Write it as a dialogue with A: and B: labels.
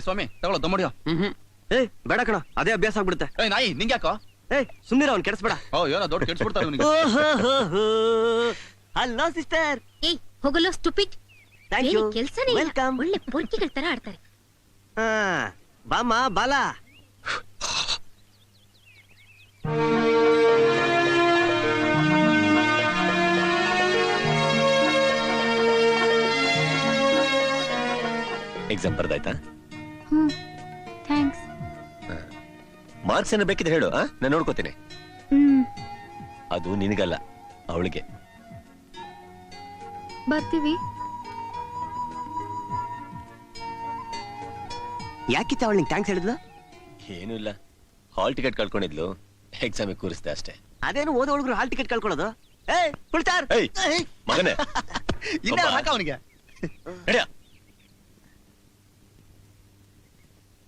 A: ಸ್ವಾಮಿ ತಗೊಳ್ಳೋ ದಮ್ಮಡಿಯೋ.
B: ಏಯ್ ಬೇಡ ಕಣ, ಅದೇ ಅಭ್ಯಾಸ ಆಗ್ಬಿಡುತ್ತೆ.
A: ನಾಯಿ ನಿಂಗೆ ಯಾಕೋ?
B: ಸುಮ್ನಿರ, ಅವ್ನು ಕೆಡಿಸ್ಬೇಡ.
A: ಏನೋ ದೊಡ್ಡ ಕೆಡ್ಸ್ಬಿಡ್ತಾರೆ ಇವನಿಗೆ.
B: Hello sister.
C: ಹೋಗಲೋ ಸ್ಟುಪಿಡ್.
B: Thank you.
C: ಕೆಲಸನೇ ಇಲ್ಲ,
B: ವೆಲ್ಕಮ್.
C: ಒಳ್ಳೆ ಪೊರ್ಕಿಗಳ ತರ ಆಡ್ತಾರೆ.
B: ಬಾಮ ಬಾಲಾ.
D: ಎಕ್ಸಾಮ್ ಬರ್ದಾಯ್ತಾ?
C: ಥ್ಯಾಂಕ್ಸ್.
D: ಮಾರ್ಕ್ಸ್ ಏನೋ ಬೇಕಿದ್ರೆ ಹೇಳು, ನಾನು ನೋಡ್ಕೋತೀನಿ. ಅದು ನಿನಗಲ್ಲ, ಅವಳಿಗೆ.
C: ಬರ್ತೀವಿ.
B: ಯಾಕಿತ್ತ ಅವಳು ನಿಂಗೆ ಥ್ಯಾಂಕ್ಸ್ ಹೇಳಿದ್ಲು?
D: ಏನೂ ಇಲ್ಲ, ಹಾಲ್ ಟಿಕೆಟ್ ಕಳ್ಕೊಂಡಿದ್ಲು, ಎಕ್ಸಾಮಿಗೆ ಕೂರಿಸ್ದೆ ಅಷ್ಟೇ.
B: ಅದೇನು ಓದೋ ಹುಡುಗರು ಹಾಲ್ ಟಿಕೆಟ್ ಕಳ್ಕೊಳ್ಳೋದು? ಮಗನೇ
A: ಇನ್ನ ಹಾಕ ಅವನಿಗೆ.